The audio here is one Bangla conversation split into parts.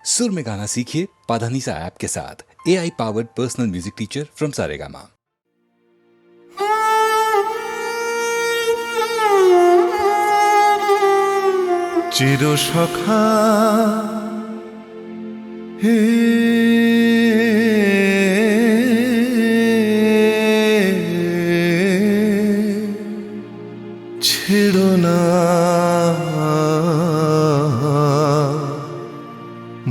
सुर में गाना सीखिए पाधानीसा ऐप के साथ। AI powered personal music teacher from Saregama. চির সখা হে ছেড়ো না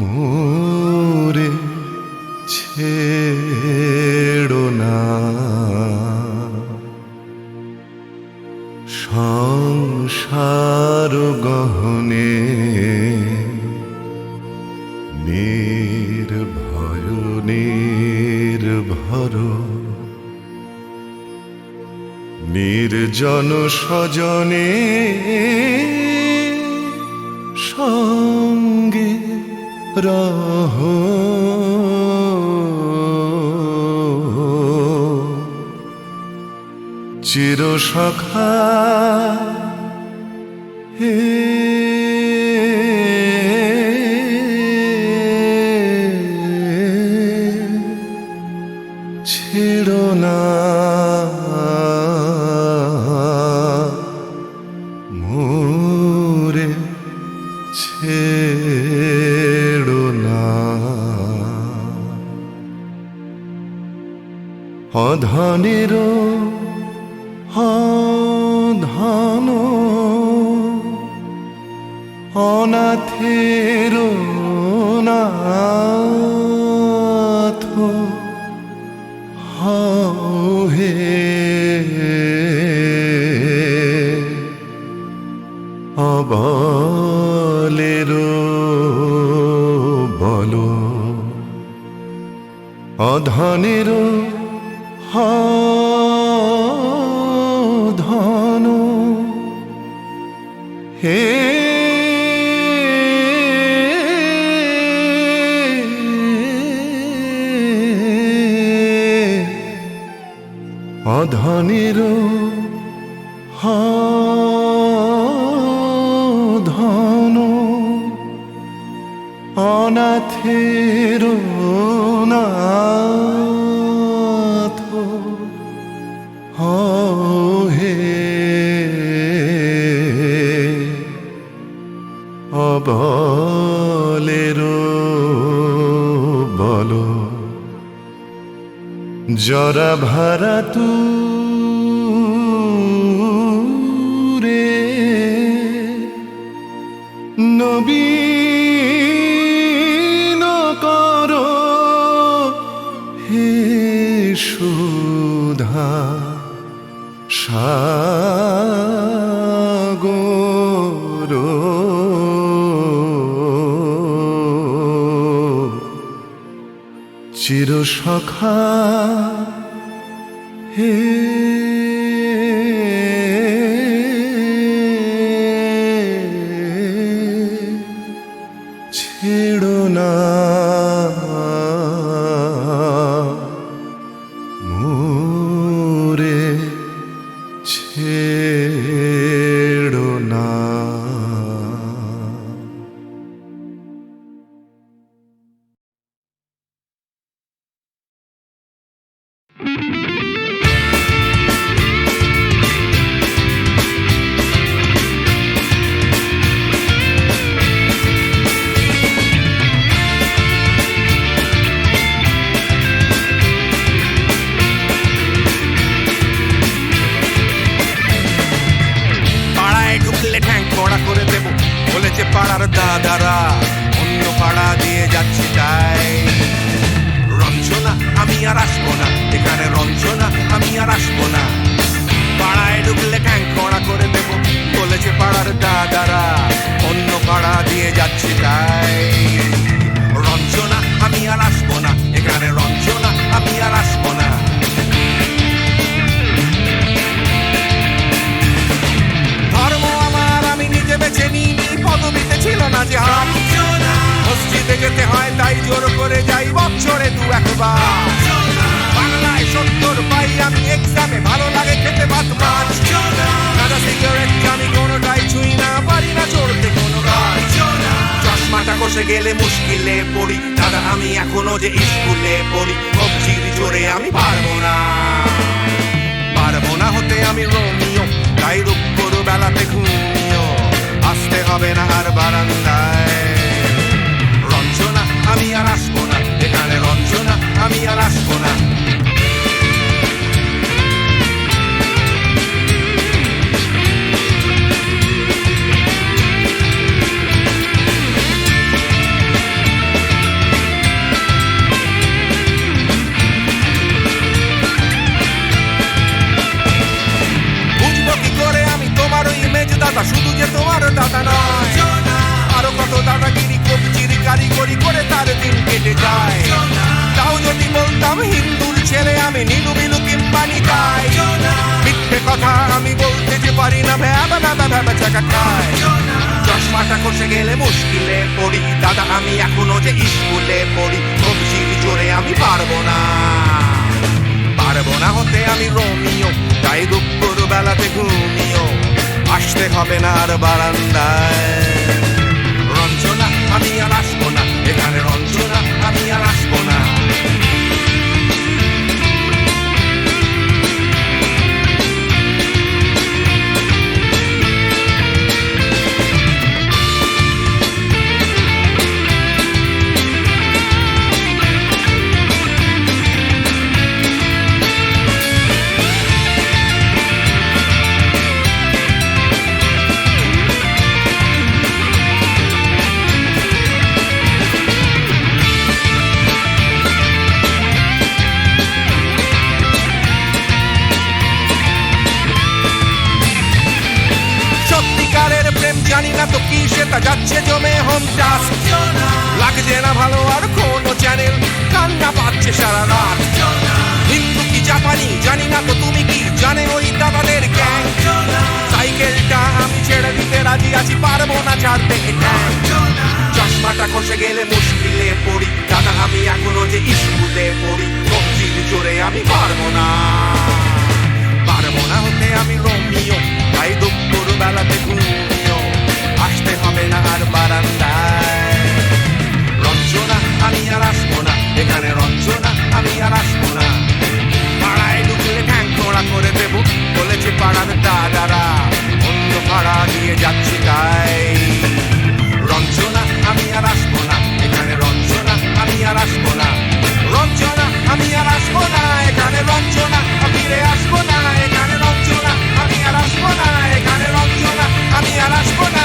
মোরে, ছেড়ো না সংসার গহনে নির্ভয় নির্ভর নির্জন স্বজনে সঙ্গে রহ চির সখা হে ছেড়ো না মোরে, ছেড়ো না অধনের ধন অনাথের নাথ হে অবলের বল অধনের ধন হে অধনের ধন অনাথের নাথ হে অবলের বল জরা ভারা তুরে নবীন কর হে সুধা সাগর চির সখা হে ছেড়ো না মোরে, ছেড়ো না পাড়ার দাদারা অন্য পাড়া দিয়ে যাচ্ছি তাই রঞ্জনা আমি আর আসবো না, এখানে রঞ্জনা আমি আর আসবো না। পাড়ায় ঢুকলে ঠ্যাং কড়া করে দেব বলেছে পাড়ার দাদারা, অন্য পাড়া দিয়ে যাচ্ছি তাই রঞ্জনা আমি আর আসবো না, এখানে রঞ্জনা আমি আর আসবো না। ধর্ম আমার আমি নিজে বেছে নিইনি, পদবিতে ছিল না যে হাত, মসজিদে যেতে হয় তাই জোর করে যাই বছরে দু একবার। বাংলায় 70 পাই আমি এক্সামে, ভালো লাগে খেতে ভাত মাছ। গাঁজা সিগারেট আমি কোনোটাই ছুঁই না, পারি না চড়তে কোনো গাছ। চশমাটা কষে গেলে মুশকিলে পড়ি দাদা আমি এখনো যে স্কুলে পড়ি কবজির জোরে আমি পারবো না হতে আমি রোমিও তাই দুপুর বেলাতে ঘুমিও আসতে হবে না আর বারান্দায় রঞ্জনা আমি আর আসবো না এখানে রঞ্জনা আমি আর আসবো না দাদা শুধু যে তোমার দাদা নয় আরো কত দাদাগিরি কবজির কারিগরি করে তার দিন কেটে যায় তাও যদি বলতাম হিন্দুর ছেলে আমি নীলু বিলু কিংবা নিতাই মিথ্যে কথা আমি বলতে যে পারি না ভ্যাবা ভ্যাবা ভ্যাবা চাকা খায় চশমাটা খসে গেলে মুশকিলে পড়ি দাদা আমি এখনো যে স্কুলে পড়ি কবজির জোরে আমি পারবো না হতে আমি রোমিও তাই দুপুর বেলাতে ঘুমিও আসতে হবে না আর বারান্দায় রঞ্জনা আমি আর আসবো না এখানে রঞ্জনা আমি আর আসবো না জানি না তো কি সেটা যাচ্ছে জমে হোম টাস্ক লাগছে না ভালো আর কোনো চ্যানেল কান্না পাচ্ছে সারা রাত হিন্দু কি জাপানি জানি না তো তুমি কি জানে ওই দাদাদের গ্যাং সাইকেলটা আমি ছেড়ে দিতে রাজি আছি পারবো না ছাড়তে চশমাটা খসে গেলে মুশকিলে পড়ি দাদা আমি এখনো যে স্কুলে পড়ি কবজির জোরে আমি পারবো না হতে আমি রোমিও তাই দুপুর বেলাতে ঘুমিও আসতে হবে না আর বারান্দায় রঞ্জনা আমি আর আসবো না এখানে রঞ্জনা আমি আর আসবো না পাড়ায় ঢুকলে ঠ্যাং তোড়া করে দেবো বলেছে পাড়ার দাদারা অন্য পাড়া দিয়ে যাচ্ছি তাই রঞ্জনা আমি আর আসবো না এখানে রঞ্জনা আমি আর আসবো না রঞ্জনা আমি আর আসবো না এখানে রঞ্জনা ফিরে আসবো না এখানে রঞ্জনা আমি আর আসবো না এখানে রঞ্জনা আমি আর আসবো না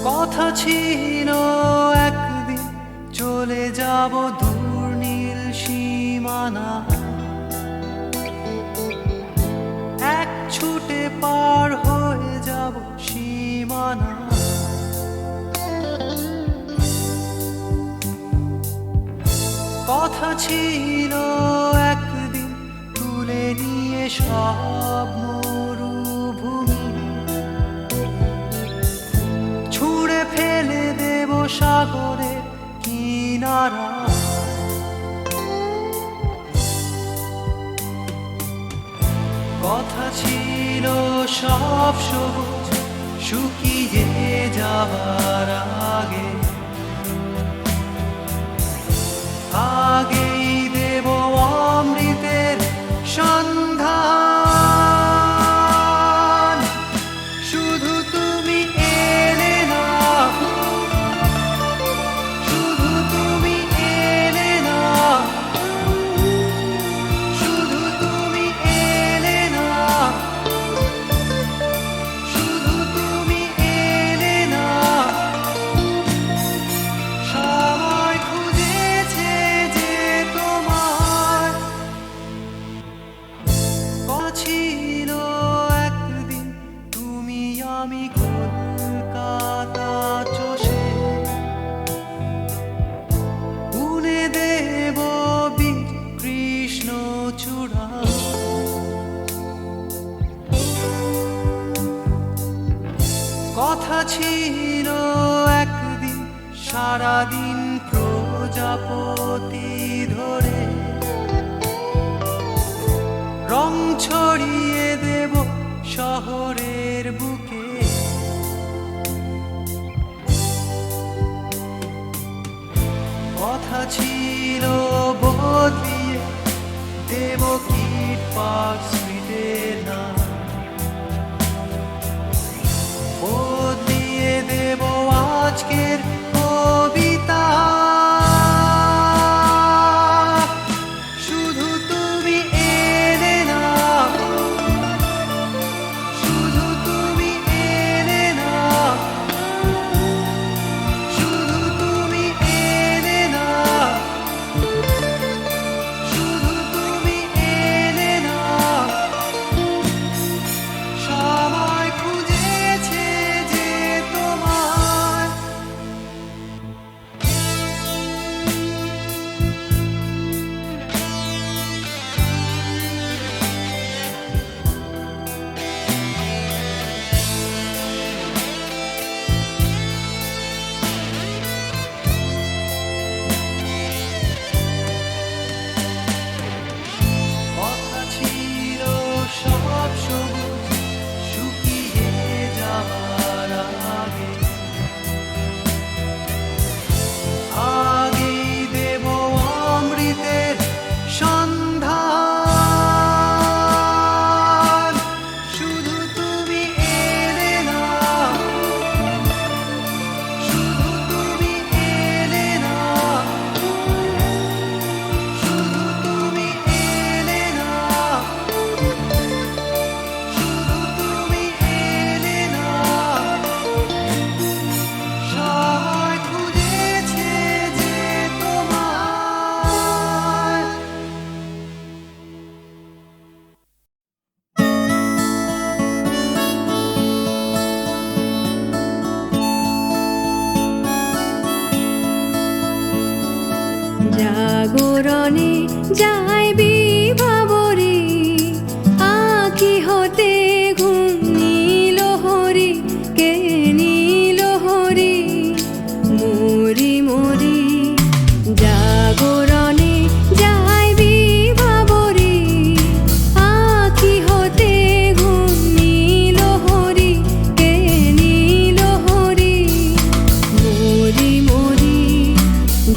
কথা ছিল একদিন চলে যাব দূর নীল সীমানা এক ছুটে পার হয়ে যাব সীমানা কথা ছিল একদিন তুলে নিয়ে সব মরুভূমি ছুঁড়ে ফেলে দেব সাগরের কিনারা কথা ছিল সব সবুজ শুকিয়ে যাবার আগেই দেব অমৃতের সন্ধান শুধু তুমি এলে না শুধু তুমি এলে না শুধু তুমি এলে না শুধু তুমি এলে না কথা ছিল একদিন সারাদিন প্রজাপতি ধরে রং ছড়িয়ে দেব শহরের বুকে। কথা ছিল বদলিয়ে দেব কিট পার্ক স্ট্রিটের নাম, বদলিয়ে দেব আজকের কবিতা। শুধু তুমি এলে না, শুধু তুমি এলে না, শুধু তুমি এলে না, শুধু তুমি এলে না। সবাই খুঁজেছে যে তোমায়, কথা ছিল সব সবুজ শুকিয়ে যাবার আগে, আগেই দেব অমৃতের সন্ধান। শুধু তুমি এলে না, শুধু তুমি এলে না, শুধু তুমি এলে না, শুধু তুমি এলে না। সবাই খুঁজেছে যে তোমায়। জাগরণে যাই বিভাবরে, আঁখি হতে ঘুম নীল হরি, কে নীল হরি মরি মরি। জাগরণে যাই বিভাবরে, আঁখি হতে ঘুম নীল হরি, কে নীল হরি মরি মরি।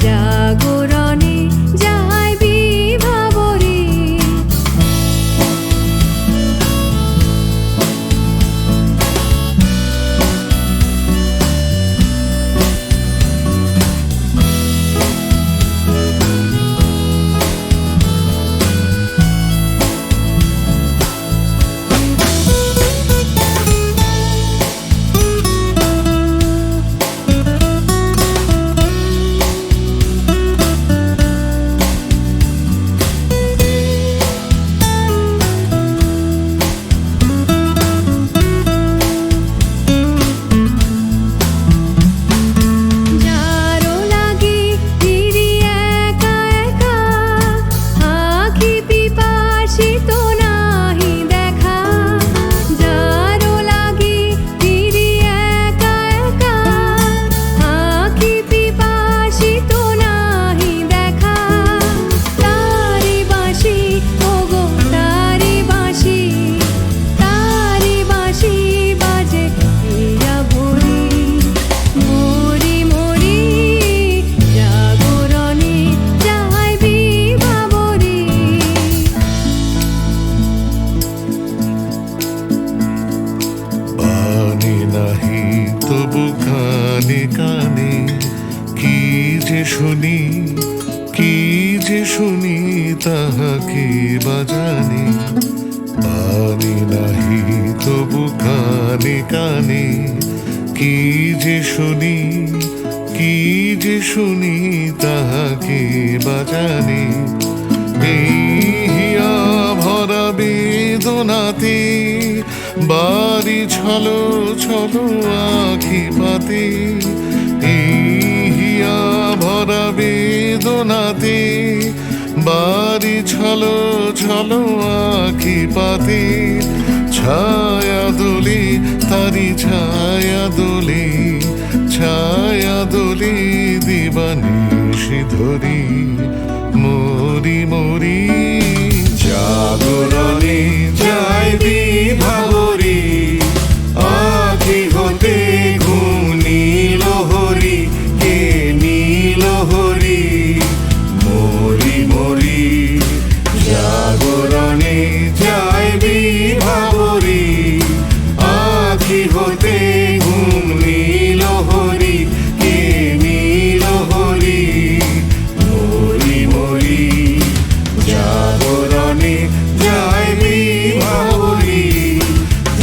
জাগরণে যাই বিভাবরে, যারো লাগি ফিরি একা একা, আঁখি পিপাসিত নাহি দেখা। যারো লাগি ফিরি একা একা, আঁখি পিপাসিত নাহি দেখা। তারি বাঁশি ওগো তারি বাঁশি, তারি বাঁশি বাজে হীরা ভরি মরি মরি। জাগরণে যাই বিভাবরে, বাণী নাহি তবু কানে কানে, কি যে শুনি কি যে শুনি তাহাকে বাজানে। বাণী নাহি তবু কানে কানে, কি যে শুনি কি যে শুনি তাহাকে বাজানে। এই হিয়া ভরা বেদনাতে বাড়ি ছলো ছলো আঁখি পাতে। এই হিয়া ভরা বেদনাতে বাড়ি ছলো ছলো আঁখি পাতে। ছায়া দুলি তারি ছায়া দোলে দিবানিশি ধরি মরি মরি জাগরণে যায় বিভাবরী আখি হতে ঘুম নীল হরি কে নীল হরি মরি মরি জাগরণে যায় বিভাবরী আখি হতে ঘুম নীল হরি কে নীল হরি মরি মরি জাগরণে যায় বিভাবরী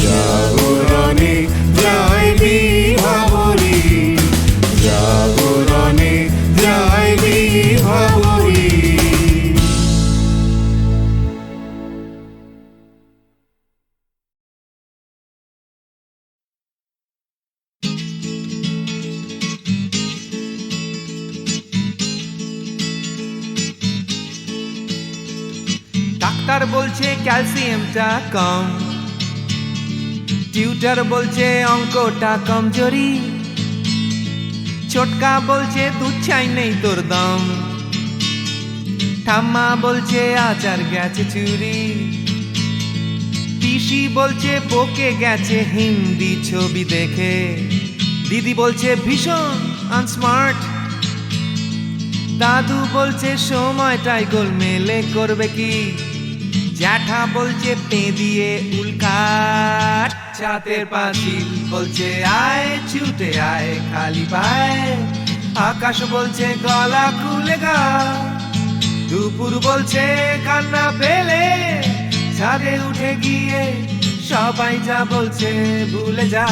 জাগরণে যায় বিভাবরী জাগরণে যায় বিভাবরী। ডাক্তার বলছে ক্যালসিয়ামটা কম, টিউটার বলছে অঙ্কটা কমজোরি, ছোটকা বলছে দুধ চাই নেই তোর দম, ঠাম্মা বলছে আচার গেছে চুরি, পিসি বলছে বকে গেছে হিন্দি ছবি দেখে, দিদি বলছে ভীষণ আনস্মার্ট, দাদু বলছে সময়টাই গোলমেলে করবে কি, জ্যাঠা বলছে পে দিয়ে উল্কাট, ছাতের পাঁচিল বলছে আয় ছুটে আয় খালি পায়, আকাশ বলছে গলা খুলে গা, দুপুর বলছে কান্না পেলে ছাদে উঠে গিয়ে সবাই যা বলছে ভুলে যা।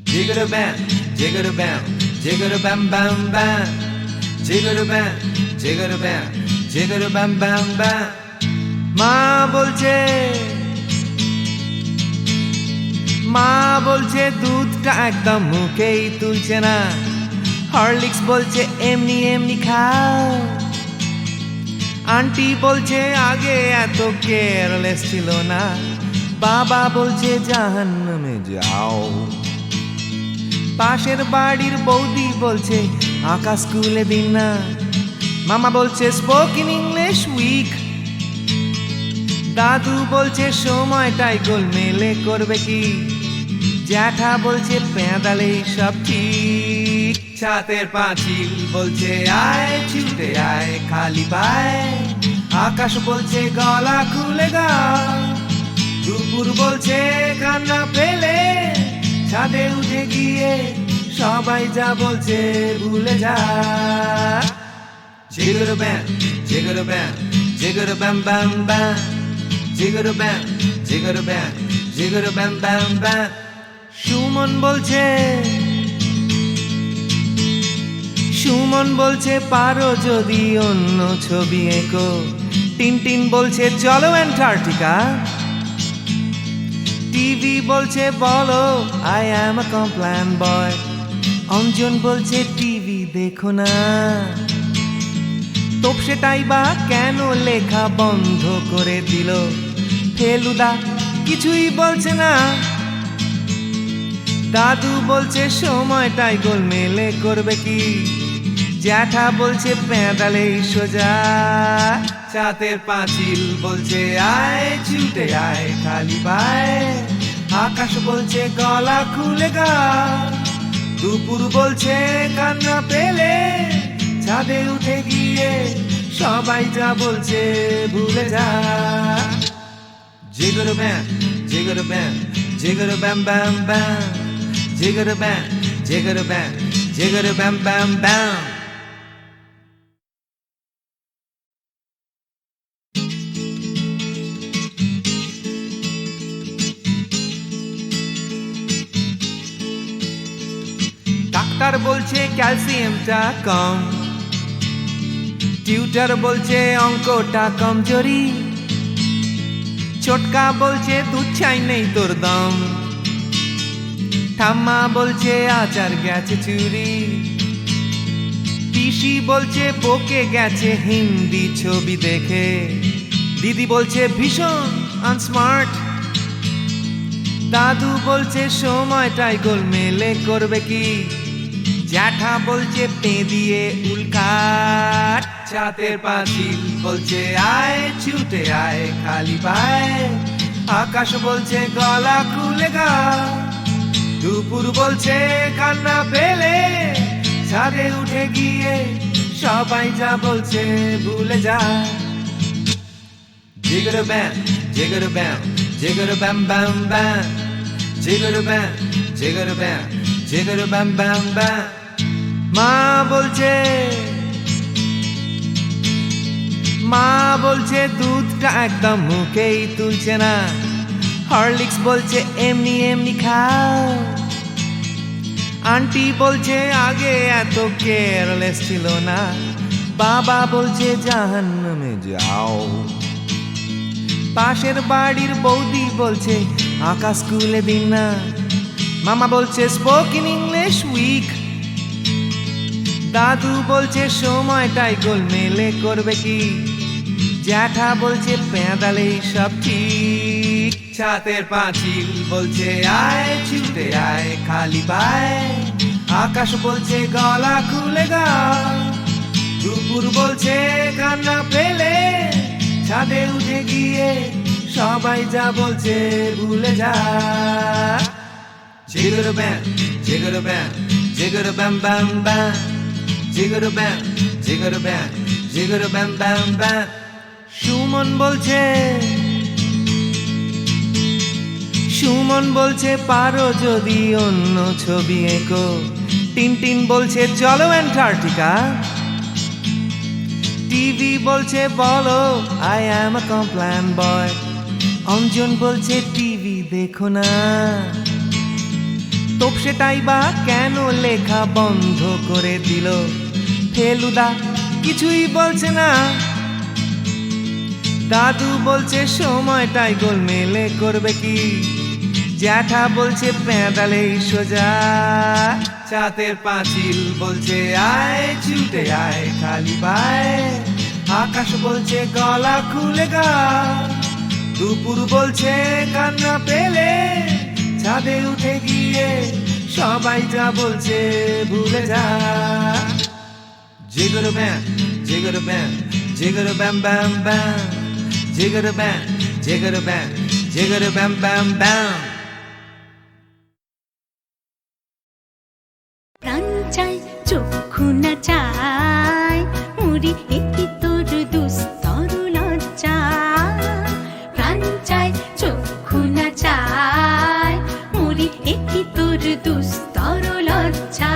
জিগর ব্যাম জিগর ব্যাম জিগর ব্যাম ব্যাম ব্যাম, জিগর ব্যাম জিগর ব্যাম জিগর ব্যাম ব্যাম ব্যাম। মা বলছে দুধটা একদম মুখেই তুলছে না, হরলিক্স বলছে এমনি এমনি খাও, আন্টি বলছে আগে এত কেয়ারলেস ছিল না, বাবা বলছে জাহান্নামে যাও, পাশের বাড়ির বৌদি বলছে আকাশ স্কুলে দিন না, মামা বলছে স্পোকেন ইংলিশ উইক, দাদু বলছে সময়টাই গোলমেলে করবে কি, জ্যাঠা বলছে পেঁদালে সব ঠিক, ছাতের পাঁচিল বলছে আয় ছুটে আয় খালি পায়, আকাশ বলছে গলা খুলে গা, দুপুর বলছে কান্না পেলে ছাদে উঠে গিয়ে সবাই যা বলছে ভুলে যা। জিগর ব্যাম জিগর ব্যাম জিগর ব্যাম ব্যাম ব্যাম, জিগর ব্যাম জিগর ব্যাম জিগর ব্যাম ব্যাম ব্যাম। সুমন বলছে পারো যদি অন্য ছবি এঁকো, টিনটিন বলছে চলো অ্যান্টার্কটিকা, টিভি বলছে বলো আই অ্যাম আ কমপ্ল্যান বয়, অঞ্জন বলছে টিভি দেখো না, তোপসেটাই বা কেন লেখা বন্ধ করে দিল, ফেলুদা কিছুই বলছে না, দাদু বলছে সময়টাই গোলমেলে করবে কি, জ্যাঠা বলছে পেঁদালেই সোজা, ছাতের পাঁচিল বলছে আয় ছুটে আয় খালি পায়, আকাশ বলছে গলা খুলে গা, দুপুর বলছে কান্না পেলে ছাদে উঠে গিয়ে সবাই যা বলছে ভুলে যা। জিগর ব্যাম জিগর ব্যাম জিগর ব্যাম ব্যাম ব্যাম, জিগর ব্যাম জিগর ব্যাম জিগর ব্যাম ব্যাম ব্যাম। ডাক্তার বলছে ক্যালসিয়ামটা কম, টিউটার বলছে অঙ্কটা কমজোরি, ছোটকা বলছে দুধ চাই নেই তোর দম, ঠাম্মা বলছে আচার গেছে চুরি, পিসি বলছে বকে গেছে হিন্দি ছবি দেখে, দিদি বলছে ভীষণ আনস্মার্ট, দাদু বলছে সময়টাই গোলমেলে করবে কি, জ্যাঠা বলছে পে দিয়ে উল্কাট, ছাতের পাঁচিল বলছে আয় ছুটে আয় খালি পায়, আকাশ বলছে গলা খুলে গা, দুপুর বলছে কান্না পেলে ছাদে উঠে গিয়ে সবাই যা বলছে ভুলে যা। জিগর ব্যাম জিগর ব্যাম জিগর ব্যাম ব্যাম ব্যাম, জিগর ব্যাম জিগর ব্যাম জিগর ব্যাম ব্যাম ব্যাম। মা বলছে দুধটা একদম মুখেই তুলছে না, হরলিক্স বলছে এমনি এমনি খাও, আন্টি বলছে আগে এত কেয়ারলেস ছিল না, বাবা বলছে জাহান্নামে যাও, পাশের বাড়ির বৌদি বলছে আঁকা স্কুলে দিন না, মামা বলছে স্পোকেন ইংলিশ উইক, দাদু বলছে সময়টাই গোলমেলে করবে কি, জ্যাঠা বলছে পেঁদালে সব ঠিক, ছাতের পাঁচিল বলছে আয় ছুটে আয় খালি পায়, আকাশ বলছে গলা খুলে গা, দুপুর বলছে কান্না পেলে ছাদে উঠে গিয়ে সবাই যা বলছে ভুলে যা। জিগর ব্যাম জিগর ব্যাম জিগর ব্যাম ব্যাম ব্যাম, জিগর ব্যাম জিগর ব্যাম জিগর ব্যাম ব্যাম ব্যাম। সুমন বলছে পারো যদি অন্য ছবি এঁকো, টিনটিন বলছে চলো অ্যান্টার্কটিকা, টিভি বলছে বলো আই অ্যাম আ কমপ্ল্যান বয়, অঞ্জন বলছে টিভি দেখো না, তোপসেটাই বা কেন লেখা বন্ধ করে দিল, ফেলুদা কিছুই বলছে না, দাদু বলছে সময়টাই গোলমেলে করবে কি, জ্যাঠা বলছে পেঁদালেই সোজা, ছাতের পাঁচিল বলছে আয় ছুটে আয় খালি পায়, আকাশ বলছে গলা খুলে গা, দুপুর বলছে কান্না পেলে ছাদে উঠে গিয়ে সবাই যা বলছে ভুলে যা। জিগর ব্যাম জিগর ব্যাম জিগর ব্যাম ব্যাম ব্যাম, জিগর ব্যাম জিগর ব্যাম জিগর ব্যাম ব্যাম ব্যাম। প্রাণ চাই চক্ষু না চাই মুড়ি একটি তোর দুস্তর লজ্জা, প্রাণ চাই চক্ষু না চাই মুড়ি একটি তোর দুস্তর লজ্জা,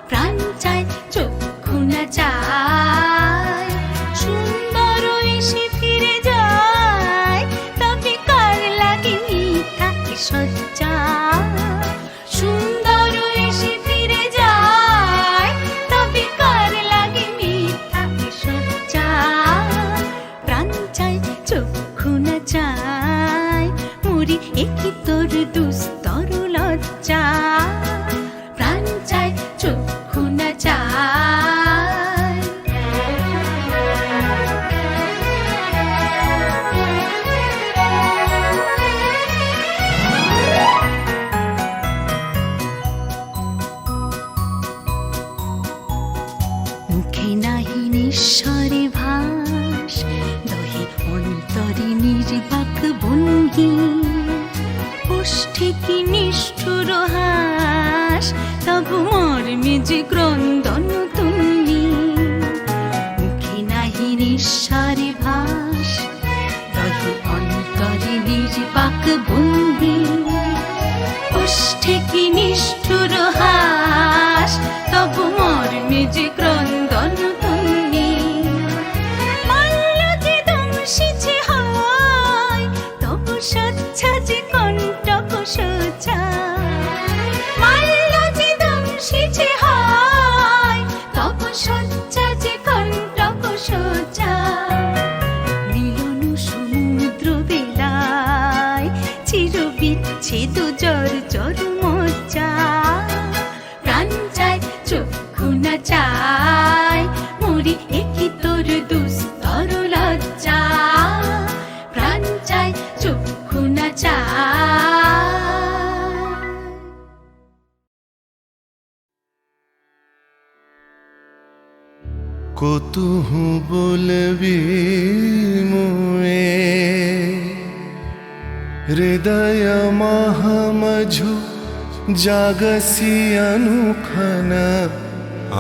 প্রাণ চাই চক্ষু না চাই সুন্দর এসে ফিরে যায়, তবে কার লাগে মিথ্যা সজ্জা, সুন্দর এসে ফিরে যায় তবে কার লাগে মিথ্যা সজ্জা, প্রাণ চাই চক্ষু না চাই মুড়ি একই তোর দুস্তর লজ্জা, প্রাণ চাই চক্ষু না চাই। মুখে নাহি নিঃস্বরে ভাস, দহে অন্তরে নির্বাক ভঙ্গি, ওষ্ঠে কি নিষ্ঠুর হাস, তবু মর্মে যে ক্রন্দন তুমি, মুখে নাহি নিঃস্বরে ভাস, দহে অন্তরে নির্বাক ভঙ্গি, ওষ্ঠে কি নিষ্ঠুর হাস, তবু মর্মে যে ক্রন্দন তুমি, মাল্য যে দংশিছে হয় তবু সচ্ছা যে কণ্টক সোজা, মাল্য যে দংশিছে হয় তবু সচ্ছা যে কণ্টক সোজা, মিলন সমুদ্র বেলায় চির বিচ্ছেদ জর জর মজ্জা, প্রাণ চাই চক্ষু না চাই মুড়ি একই তোর দুস্তর লজ্জা, প্রাণ চাই চক্ষু না চাই। কতুহু বলবি মুয়ে হৃদয় মহামঝু जागसी अनुखन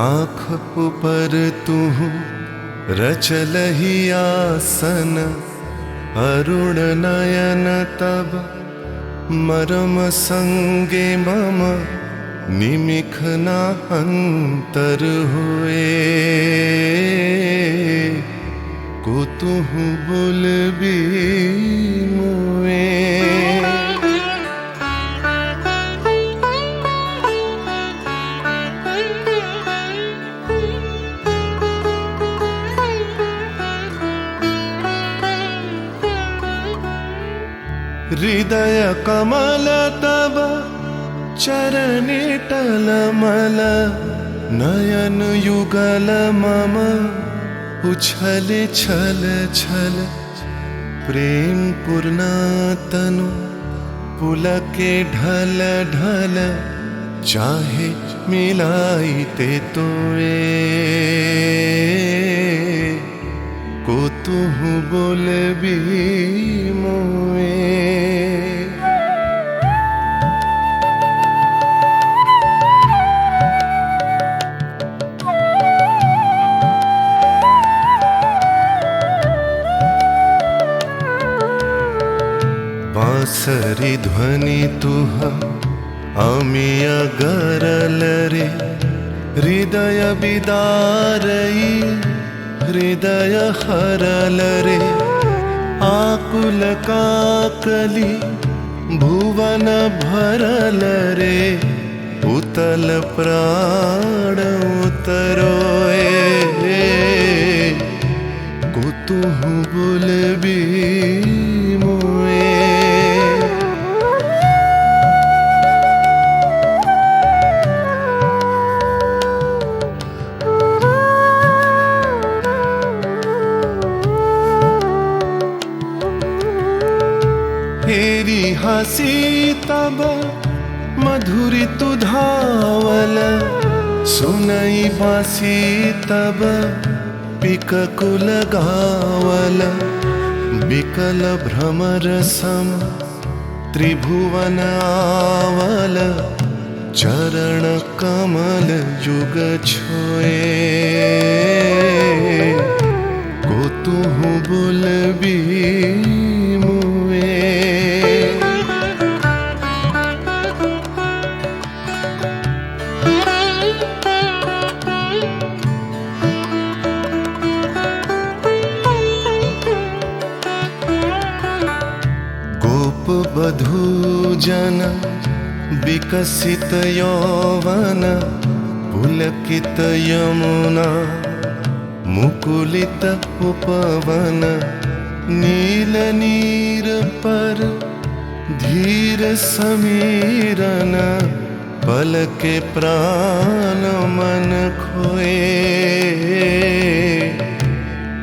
आँख ऊपर तुह रचलहि आसन अरुण नयन तब मरम संगे मम निमिखना अंतर हुए कुतुह बोलबी मुए हृदय कमल तब चरणे टलमल नयन युगल मम उछल छल छल प्रेम पूर्णतनु पुलके ढल ढल चाहे मिलाइते तोए कुतुह बोलबी मुए बांसरी ध्वनि तुह अमिय गरल रे हृदय बिदारई हृदय हरल रे आकुल काकली भुवन भरल रे उतल प्राण उतरोए कुतुह बोलबी मुए हेरी हसी तब मधुरी तु धावल सुनई बासी तब पिककुल गावल बिकल भ्रमर सम त्रिभुवन आवल चरण कमल युग छोए कुतुह बोलबी मुए बधू जन विकसित यौवन पुलकित यमुना मुकुलित उपवन नील नीर पर धीर समीरन पल के प्राण मन खोए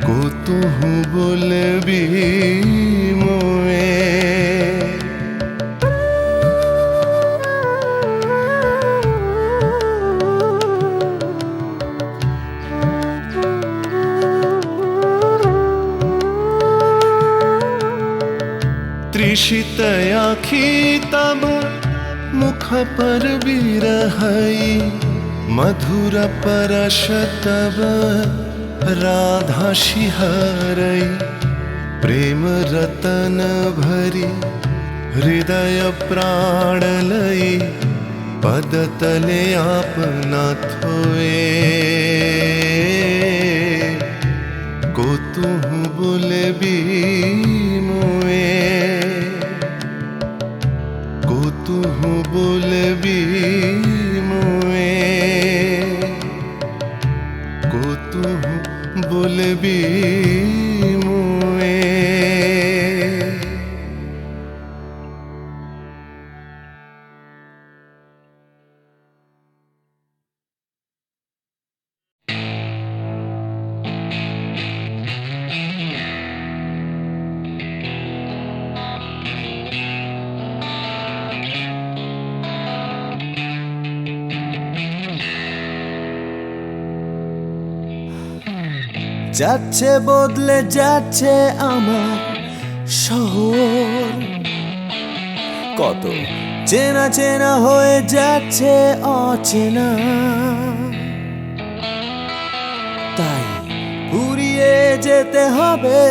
कुतुह बोलबी मुए त्रिषित आँखी तब मुख पर बिरहई मधुर परश तब राधा शिहरई प्रेम रतन भरी हृदय प्राण लई पद तले आपना थोए कुतुह बोलबी मुए कुतुह बोलबी मुए कुतुह बोलबी मुए যাচ্ছে বদলে যাচ্ছে আমার শহর, কত চেনা চেনা হয়ে যাচ্ছে অচেনা। তাই ফুরিয়ে যেতে হবে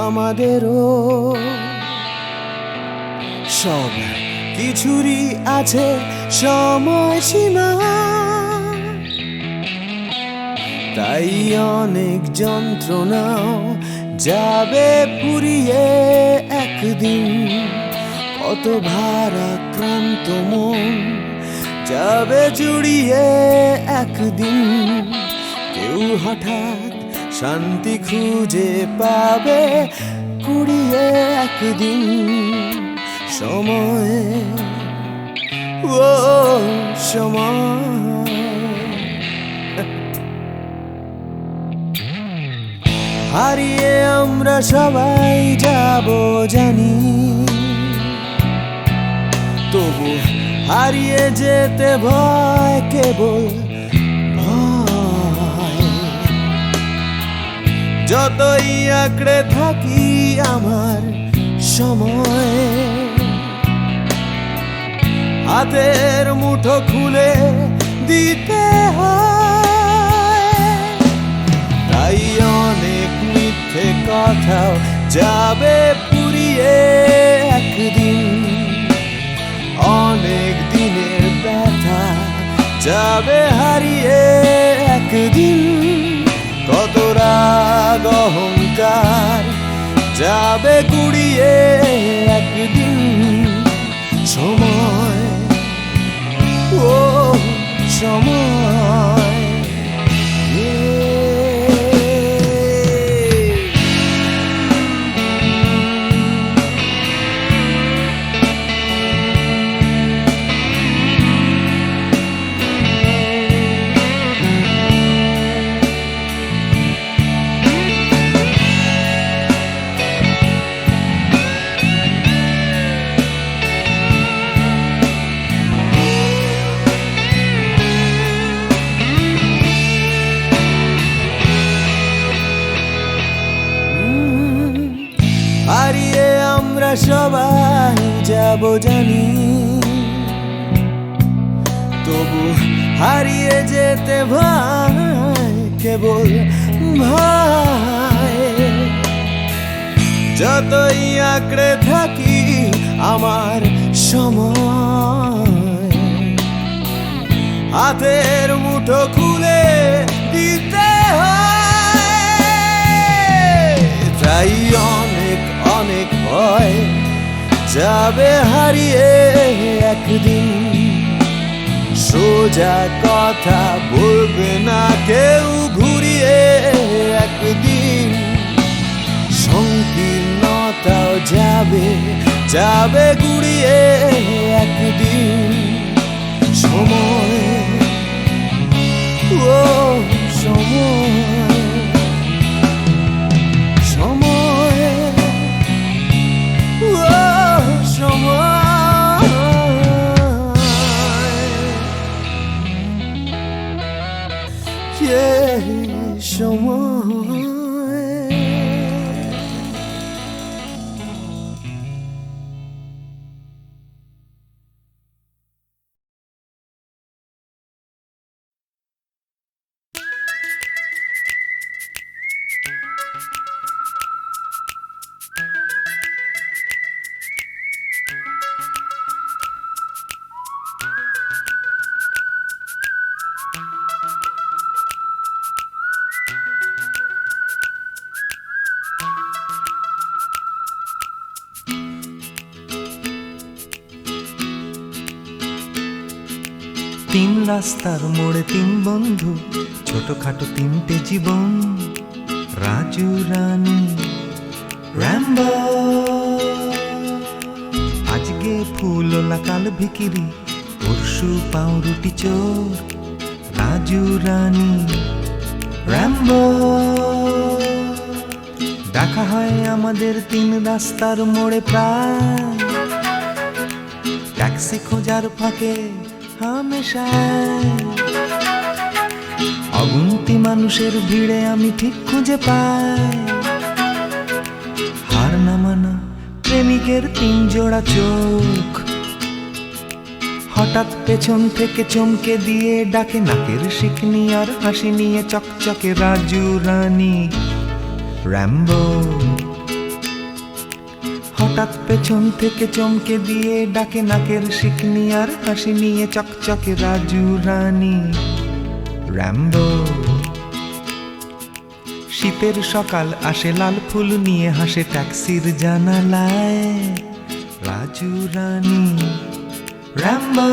আমাদেরও, সব কিছুরই আছে সময়সীমা। তাই অনেক যন্ত্রণাও যাবে ফুরিয়ে একদিন, কত ভারাক্রান্ত মন যাবে জুড়িয়ে একদিন। কেউ হঠাৎ শান্তি খুঁজে পাবে কুড়িয়ে একদিন সময়, ও সময়। হারিয়ে আমরা সবাই যাব জানি, তবু হারিয়ে যেতে ভয়, কেবল ভয়। যতই আঁকড়ে থাকি আমার সময়, হাতের মুঠো খুলে দিতে হয়। তাই অনেক মিথ্যে কথাও যাবে পুরিয়ে একদিন, অনেক দিনের ব্যথা যাবে হারিয়ে একদিন। কত রাগ অহংকার যাবে কুড়িয়ে একদিন সময়, ও সময়। হারিয়ে আমরা সবাই যাব জানি, তবু হারিয়ে যেতে ভয়, কেবল ভয়। যতই আঁকড়ে থাকি আমার সময়, হাতের মুঠো খুলে দিতে হয়। তাই অনেক অনেক ভয় যাবে হারিয়ে একদিন, সোজা কথা বলবে না কেউ ঘুরিয়ে একদিন। সংকীর্ণতাও যাবে যাবে ঘুরিয়ে একদিন সময়, ও সময়। সময়, ও সময়, সময়। তিন রাস্তার মোড়ে তিন বন্ধু, ছোটখাটো তিনটে জীবন, রাজু রানী র্যাম্বো। আজকে ফুলওলা কাল ভিকিরি, পরশু পাউরুটি চোর, রাজু রানী র্যাম্বো। দেখা হয় আমাদের তিন রাস্তার মোড়ে প্রায়, ট্যাক্সি খোঁজার ফাঁকে হামেশায়। অগুন্তি মানুষের ভিড়ে আমি ঠিক খুঁজে পাই হার না মানা প্রেমিকের 3 জোড়া চোখ। হঠাৎ পেছন থেকে চমকে দিয়ে ডাকে নাকের শিকনি আর হাসি নিয়ে চকচকে রাজু রানী র্যাম্বো। হঠাৎ পেছন থেকে চমকে দিয়ে ডাকে নাকের শিকনি আর হাসি নিয়ে চকচকে রাজু রানী র্যাম্বো। শীতের সকাল আসে লাল ফুল নিয়ে হাসে ট্যাক্সির জানালায় রাজু রানী র্যাম্বো।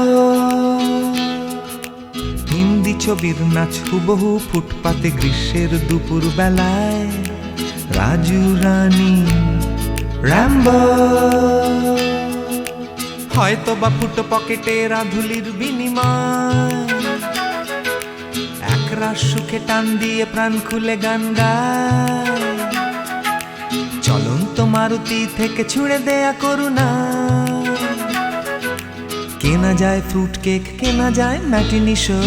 হিন্দি ছবির নাচ হুবহু ফুটপাতে গ্রীষ্মের দুপুর বেলায় রাজু রানী র্যাম্বো। হয়তো বা ফুটো পকেটে রাধুলির বিনিময় একরাশ সুখে টান দিয়ে প্রাণ খুলে গান গায়। চলন্ত মারুতি থেকে ছুঁড়ে দেয়া করুণা কেনা যায় ফ্রুট কেক কেনা যায় ম্যাটিনি শো।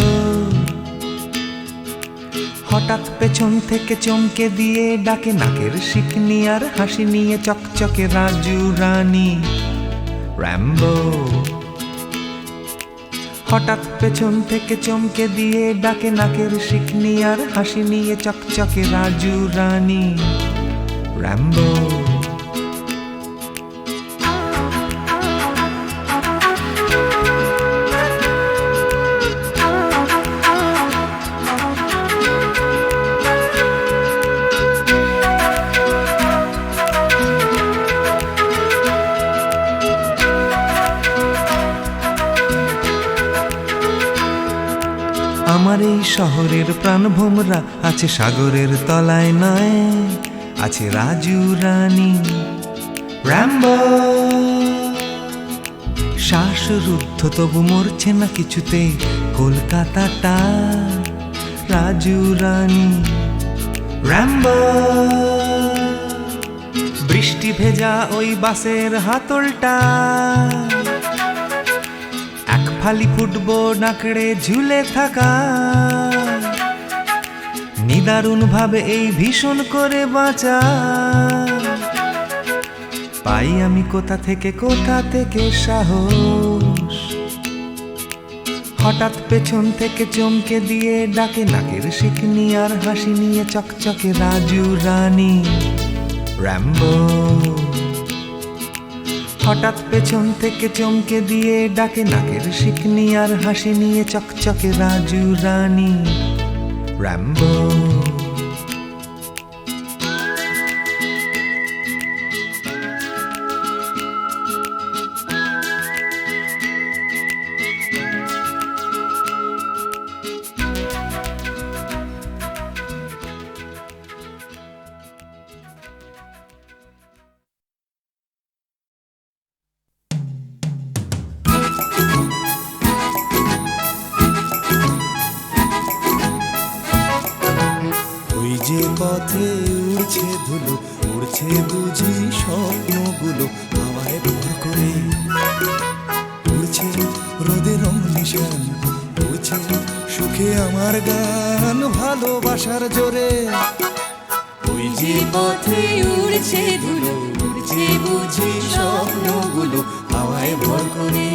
হঠাৎ পেছন থেকে চমকে দিয়ে ডাকে নাকের শিকনি আর হাসি নিয়ে চকচকে রাজু রানী র্যাম্বো। হঠাৎ পেছন থেকে চমকে দিয়ে ডাকে নাকের শিকনি আর হাসি নিয়ে চকচকে রাজু রানী র্যাম্বো। আমার এই শহরের প্রাণভোমরা আছে সাগরের তলায় নয়, আছে রাজু রানী র্যাম্বো। শ্বাসরুদ্ধ তবু মরছে না কিছুতে কলকাতাটা, রাজু রানী র্যাম্বো। বৃষ্টি ভেজা ওই বাসের হাতলটা, এক ফালি ফুটবল নাকড়ে ঝুলে থাকা, নিদারুণ ভাবে এই ভীষণ করে বাঁচা। পাই আমি কোথা থেকে সাহস, হঠাৎ পেছন থেকে চমকে দিয়ে ডাকে নাকের শিকনি আর হাসি নিয়ে চকচকে রাজু রানী র্যাম্বো। হঠাৎ পেছন থেকে চমকে দিয়ে ডাকে নাকের শিকনি আর হাসি নিয়ে চকচকে রাজু রানী র্যাম্বো। যে পথে উড়ছে ধুলো, উড়ছে বুঝি স্বপ্নগুলো হাওয়ায় ভর করে, উড়ছে রোদে রং নিশান, উড়ছে সুখে আমার গান ভালোবাসার জোরে। ওই যে পথে উড়ছে ধুলো, উড়ছে বুঝি স্বপ্নগুলো হাওয়ায় ভর করে।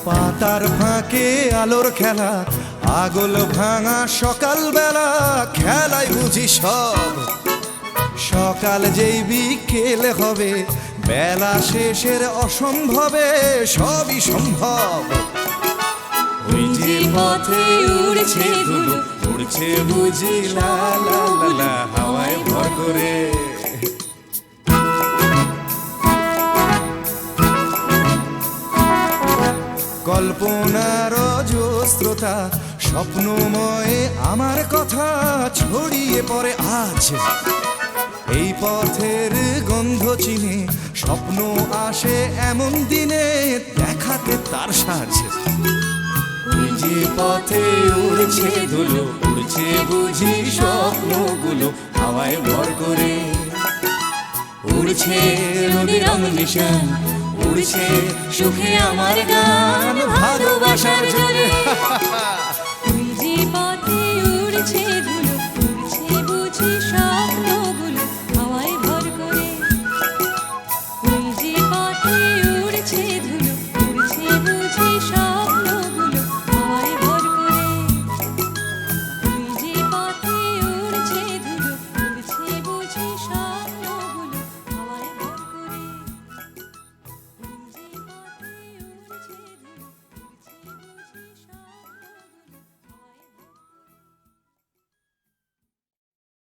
পাতার ফাঁকে আলোর খেলা, আগল ভাঙা সকাল বেলা, খেলায় বুঝি সব। সকাল যেই বিকেল হবে, বেলা শেষের অসম্ভবে সবই সম্ভব। ওই যে পথে উড়ছে ধুলো, উড়ছে বুঝি লা লা লা লা হাওয়ায় ভর করে। কল্পনার অজস্রতা স্বপ্নময়ে আমার কথা ছড়িয়ে পড়ে আজ। এই পথের গন্ধ চিনে স্বপ্ন আসে এমন দিনে, দেখাতে তার সাজ। ওই যে পথে উড়ছে ধুলো, উড়ছে বুঝি স্বপ্নগুলো হাওয়ায় ভর করে। উড়ছে নদীর রং নিশান, ঘুরছে সুখে আমার গান ভালোবাসার ঝরে